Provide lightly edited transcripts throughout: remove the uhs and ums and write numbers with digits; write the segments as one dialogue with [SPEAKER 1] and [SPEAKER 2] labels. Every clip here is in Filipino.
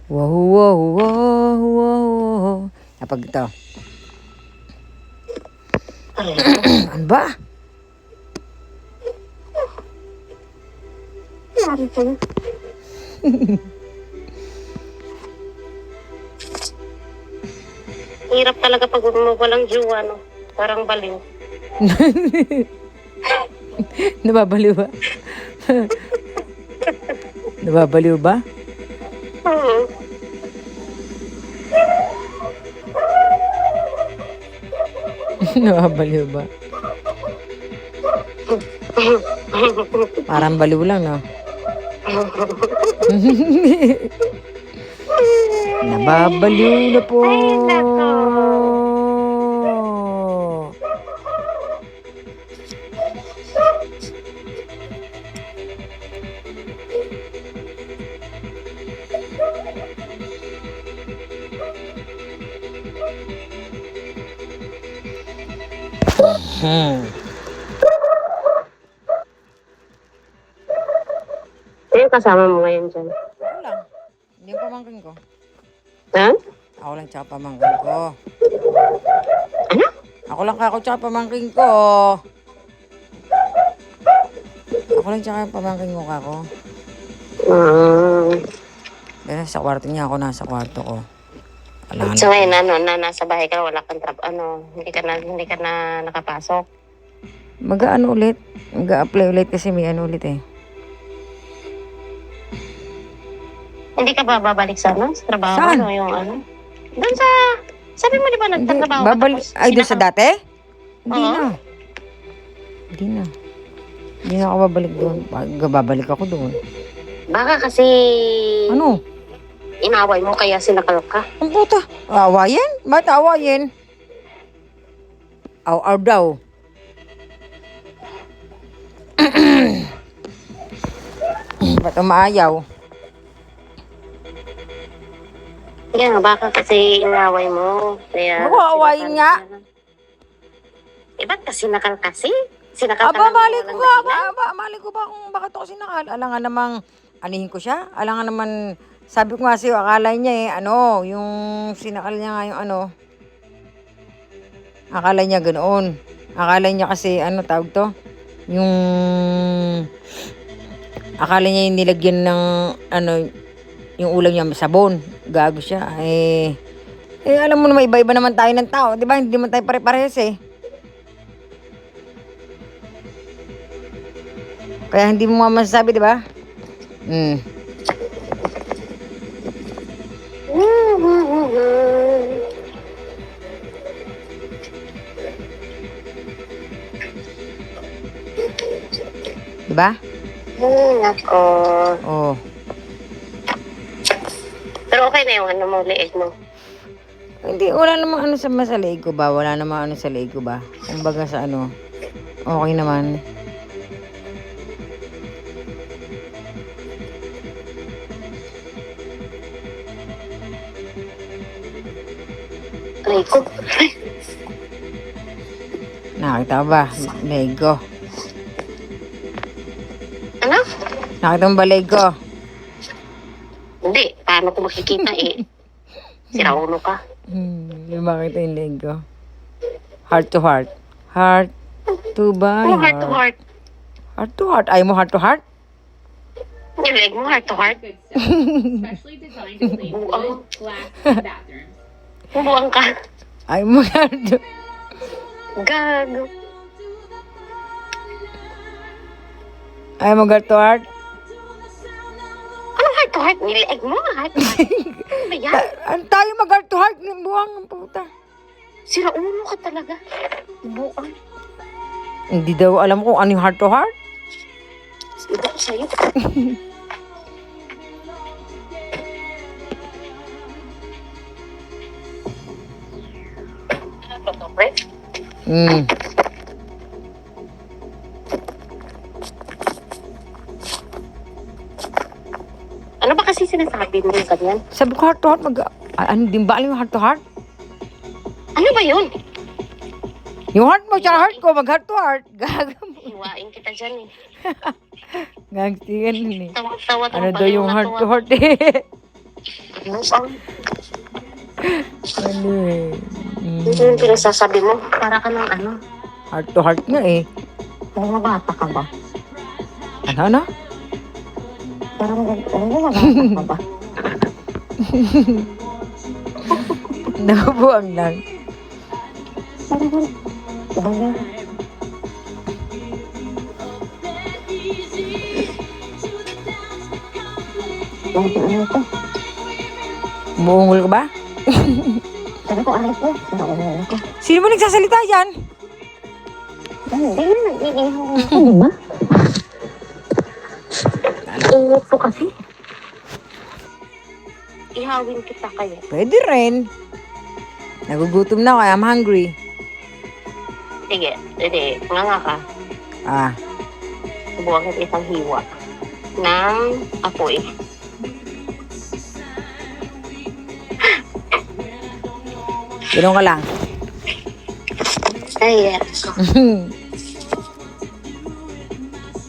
[SPEAKER 1] Wow, wow, wow, wow. Kapag ito. Ano ba?
[SPEAKER 2] Hirap talaga pag walang jowa, no? Parang baliw.
[SPEAKER 1] Nababaliw ba? Nababaliw ba?
[SPEAKER 2] Oo.
[SPEAKER 1] Nababaliw ba? Parang baliw lang, no? Nababaliw na po.
[SPEAKER 2] Ay, nako. Ano kasama mo ngayon dyan?
[SPEAKER 1] Ako lang. Hindi yung pamangkin ko.
[SPEAKER 2] Ha?
[SPEAKER 1] Ako lang tsaka pamangkin ko.
[SPEAKER 2] Ano?
[SPEAKER 1] Ako lang kako tsaka pamangkin ko. Ako lang tsaka pamangkin ko kako. Pero sa kwarto niya ako, nasa kwarto ko. Alam
[SPEAKER 2] So ngayon, nasa bahay ka, wala kang hindi ka na nakapasok.
[SPEAKER 1] Mag-ano ulit? Mag-a-apply ulit kasi may ano ulit eh.
[SPEAKER 2] Hindi ka ba babalik sa trabaho?
[SPEAKER 1] Saan?
[SPEAKER 2] Ano, yung ano? Doon sa, sabi mo di ba
[SPEAKER 1] Hindi,
[SPEAKER 2] nagtatrabaho
[SPEAKER 1] babalik. Ay, doon sa dati? Hindi
[SPEAKER 2] Oo.
[SPEAKER 1] na. Hindi na. Hindi na ako babalik doon. Babalik ako doon.
[SPEAKER 2] Baka kasi
[SPEAKER 1] Ano?
[SPEAKER 2] inaway mo kaya sinakal ka.
[SPEAKER 1] Ang puta. Awayin? Ba't awayin? Aw-aw daw. Ba't umaayaw?
[SPEAKER 2] Kaya nga, baka kasi inaway mo. Kaya
[SPEAKER 1] Ako, awayin
[SPEAKER 2] sinakal
[SPEAKER 1] nga.
[SPEAKER 2] ka. Eh, ba't ka sinakal kasi? Sinakal ka
[SPEAKER 1] Aba,
[SPEAKER 2] ng
[SPEAKER 1] mali ko
[SPEAKER 2] walang
[SPEAKER 1] ba?
[SPEAKER 2] dahilan?
[SPEAKER 1] Mali ko ba kung bakit ako sinakal? Alangan namang anihin ko siya? Alangan naman, sabi ko nga sa'yo, akala niya yung sinakal niya nga yung akala niya ganoon. Akala niya kasi, tawag to? Akala niya yung nilagyan ng, yung ulam niya sabon. Gago siya. Alam mo naman, iba-iba naman tayo ng tao. Di ba? Hindi naman tayo pare-parehas eh. Kaya hindi mo masasabi, di ba? Di ba?
[SPEAKER 2] Nako.
[SPEAKER 1] Oo.
[SPEAKER 2] Pero okay na yung mo, liig mo.
[SPEAKER 1] Hindi, wala namang sa leeg ko ba? Wala namang sa leeg ko ba? Kumbaga sa okay naman.
[SPEAKER 2] Aray ko.
[SPEAKER 1] Nakita mo ba? Leeg ko.
[SPEAKER 2] Ano?
[SPEAKER 1] Nakita mo ba leeg ko?
[SPEAKER 2] Hindi. Paano ko makikita eh? Siraulo ka.
[SPEAKER 1] Yung makita yung leeg ko. Heart to heart. Heart to by
[SPEAKER 2] Ano heart to heart?
[SPEAKER 1] Heart to heart. Ayaw mo heart to heart?
[SPEAKER 2] Yung leg mo heart to heart?
[SPEAKER 3] Specially designed to clean wood, glass, and bathrooms.
[SPEAKER 2] Bubuang ka.
[SPEAKER 1] Ayaw mo heart to...
[SPEAKER 2] Gago.
[SPEAKER 1] Ayaw mo heart to heart?
[SPEAKER 2] Ano heart to heart? Nileeg mo heart to heart. Ano ba yan?
[SPEAKER 1] Tayo mag heart to heart ng buwang ng puta.
[SPEAKER 2] Siraulo ka talaga. Buang.
[SPEAKER 1] Hindi daw alam kung ano yung heart to heart.
[SPEAKER 2] Iba ko sa'yo. Ano ba? Ano ba kasi sinasabi mo yung ganyan?
[SPEAKER 1] Sabi ko heart to heart, din ba alam yung heart to heart?
[SPEAKER 2] Ano ba yun?
[SPEAKER 1] Yung heart mo, tsaka heart ko, mag-heart to heart. Gagam.
[SPEAKER 2] Hiwain kita dyan eh.
[SPEAKER 1] Gangstigan yun eh.
[SPEAKER 2] Tawa-tawa
[SPEAKER 1] Ano daw yung heart to heart eh. Ano eh.
[SPEAKER 2] Hindi yung pinasasabi mo. Para ka ng ano.
[SPEAKER 1] Heart to heart nga eh.
[SPEAKER 2] Parang mabata ka ba?
[SPEAKER 1] Ano?
[SPEAKER 2] Parang mabata ka ba?
[SPEAKER 1] Nabubuang lang. Buungol ka ba?
[SPEAKER 2] Sabi ko, aray ko.
[SPEAKER 1] Sino mo nagsasalita dyan?
[SPEAKER 2] Hindi na nag-iihaw ako, di ba? Ingat po kasi. Ihawin kita kayo.
[SPEAKER 1] Pwede rin. Nagugutom na ako, I'm hungry.
[SPEAKER 2] Sige, hindi. Nga ka.
[SPEAKER 1] Ah,
[SPEAKER 2] Subukan kita isang hiwa ng apoy.
[SPEAKER 1] gano'n ka lang.
[SPEAKER 2] Ay,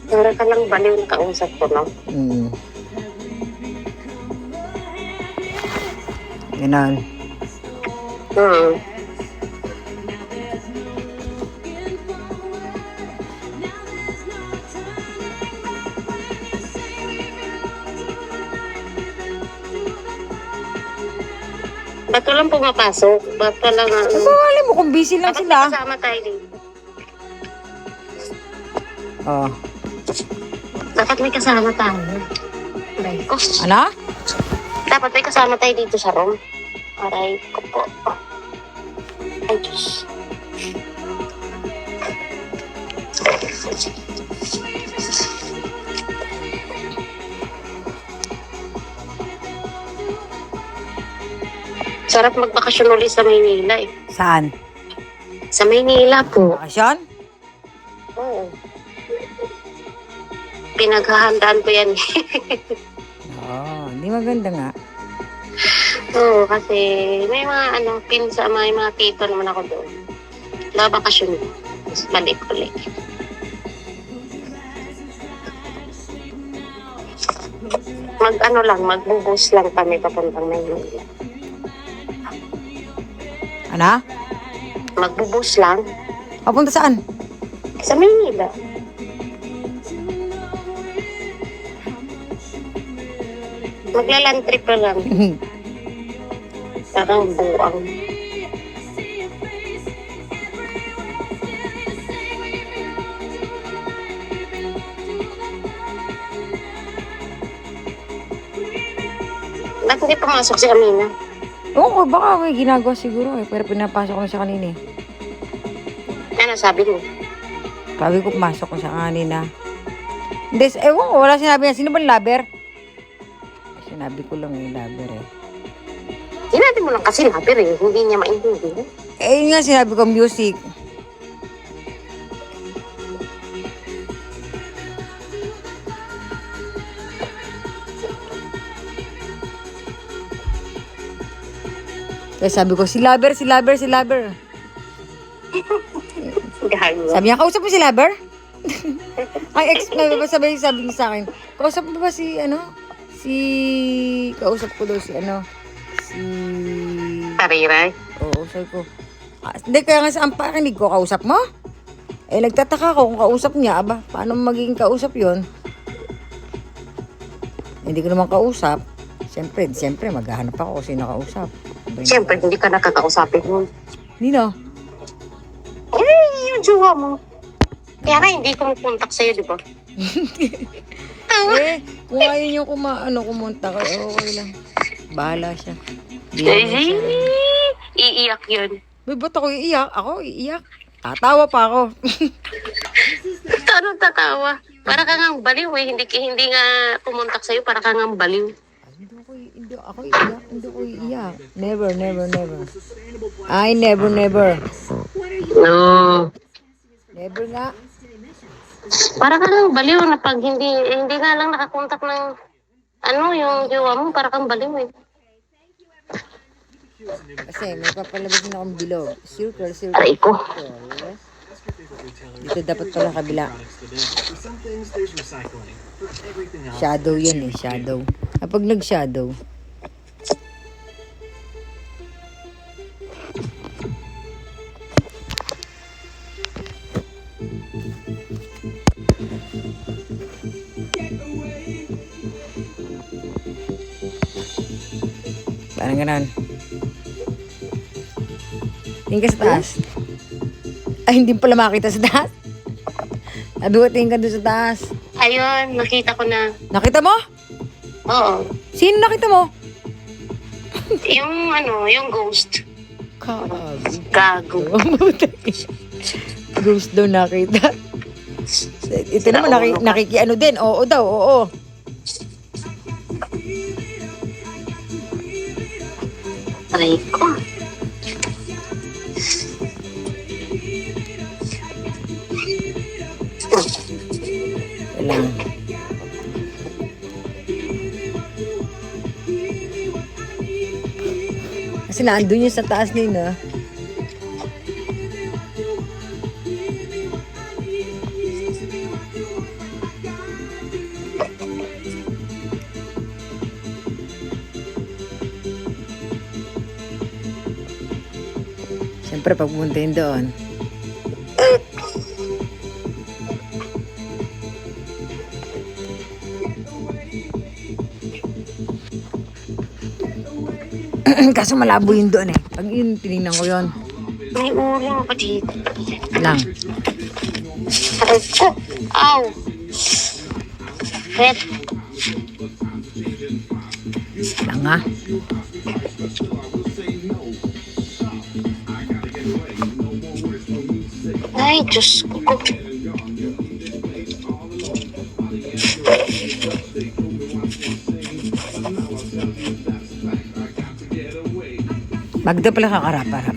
[SPEAKER 2] para ka lang baliw na kausap ko, no?
[SPEAKER 1] Gano'n.
[SPEAKER 2] Hmm. Ba't walang pumapasok? Ba't walang
[SPEAKER 1] Mawali mo kung busy lang
[SPEAKER 2] dapat
[SPEAKER 1] sila.
[SPEAKER 2] may kasama tayo dito.
[SPEAKER 1] Oh.
[SPEAKER 2] Dapat may kasama tayo. Aray ko.
[SPEAKER 1] Ano?
[SPEAKER 2] Dapat may kasama tayo dito sa room. Aray ko po. Ay, Diyos. Sarap magbakasyon ulit sa Maynila eh.
[SPEAKER 1] Saan?
[SPEAKER 2] Sa Maynila po.
[SPEAKER 1] Bakasyon?
[SPEAKER 2] Oo. Pinaghahandaan ko yan.
[SPEAKER 1] Oo, hindi maganda nga.
[SPEAKER 2] Oo, kasi may mga pinsa, may mga tito naman ako doon. Babakasyon. Tapos balik ulit. Magbubus lang kami papuntang Maynila.
[SPEAKER 1] Ano?
[SPEAKER 2] Magbubus lang
[SPEAKER 1] Papunta saan?
[SPEAKER 2] sa Maynila. Maglaland trip na lang. Parang buang. Ba't hindi pumasok si Amina?
[SPEAKER 1] Oo, baka may ginagawa siguro eh. Pero pinapasok ko na siya kanina eh.
[SPEAKER 2] Ano sabi mo?
[SPEAKER 1] Sabi ko, pumasok ko siya kanina. Hindi, ewan ko, wala sinabi niya. Sino ba lover? Sinabi ko lang yung lover eh.
[SPEAKER 2] Sinabi mo lang kasi labi rin. Hindi niya maintindihan.
[SPEAKER 1] Eh, yun nga sinabi ko, music. Kaya sabi ko, si lover, si lover, si lover.
[SPEAKER 2] Gago.
[SPEAKER 1] Sabi niya, kausap mo si lover? Ay, sabi niya sa akin, kausap mo ba si, kausap ko daw si, si...
[SPEAKER 2] Tariray.
[SPEAKER 1] Oo, sabi ko. Hindi, kaya nga sa pakinig ko, kausap mo? Eh, nagtataka ko kung kausap niya. Aba, paano magiging kausap yon? Hindi ko naman kausap. Siyempre, maghahanap ako kung sino kausap.
[SPEAKER 2] Siyempre, hindi ka nakakausapin mo.
[SPEAKER 1] Nino?
[SPEAKER 2] Eh, yung jowa mo. Kaya nga, hindi kumukontak sa'yo, di ba?
[SPEAKER 1] Eh, kung ayaw niyo kumunta ko, okay lang. Bahala siya. Di naman siya.
[SPEAKER 2] Iiyak yun.
[SPEAKER 1] May ba't ako iiyak? Ako iiyak. Tatawa pa ako.
[SPEAKER 2] Ano tatawa? Para ka ngang baliw eh. Hindi nga kumontak sa'yo, para ka ngang baliw.
[SPEAKER 1] Hindi ako iiyak. Hindi ako iiyak. Never, never, never. I never, never.
[SPEAKER 2] No.
[SPEAKER 1] Never nga.
[SPEAKER 2] Para ka ngang baliw na pag hindi nga lang nakakontak ng yung jowa mo, para kang baliw eh.
[SPEAKER 1] Kasi may papalabas na akong bilog. Circle, circle,
[SPEAKER 2] Aray ko.
[SPEAKER 1] circle. Dito dapat pala kabila. Shadow yan eh, shadow. Kapag nag-shadow, parang ganun. Tingin ka sa taas. Ay, hindi pala makita sa taas. Tingin ka doon sa taas.
[SPEAKER 2] Ayun, nakita ko na.
[SPEAKER 1] Nakita mo?
[SPEAKER 2] Oo.
[SPEAKER 1] Sino nakita mo?
[SPEAKER 2] Yung yung ghost.
[SPEAKER 1] Gago.
[SPEAKER 2] Gago.
[SPEAKER 1] Ghost daw nakita. Ito naman, nakikiano din. Oo daw, oo.
[SPEAKER 2] Aray ko.
[SPEAKER 1] Kailangan. Kasi naandun yun sa taas na yun, ah. Siyempre, pag pumunta yun doon, kaso malabo yun doon eh. Pag yun, tinignan ko yun.
[SPEAKER 2] May uling pa dito.
[SPEAKER 1] Lang.
[SPEAKER 2] Aray ko. Ow. Red.
[SPEAKER 1] Lang nga.
[SPEAKER 2] Ay, Diyos ko.
[SPEAKER 1] Magda pala kakarap-harap.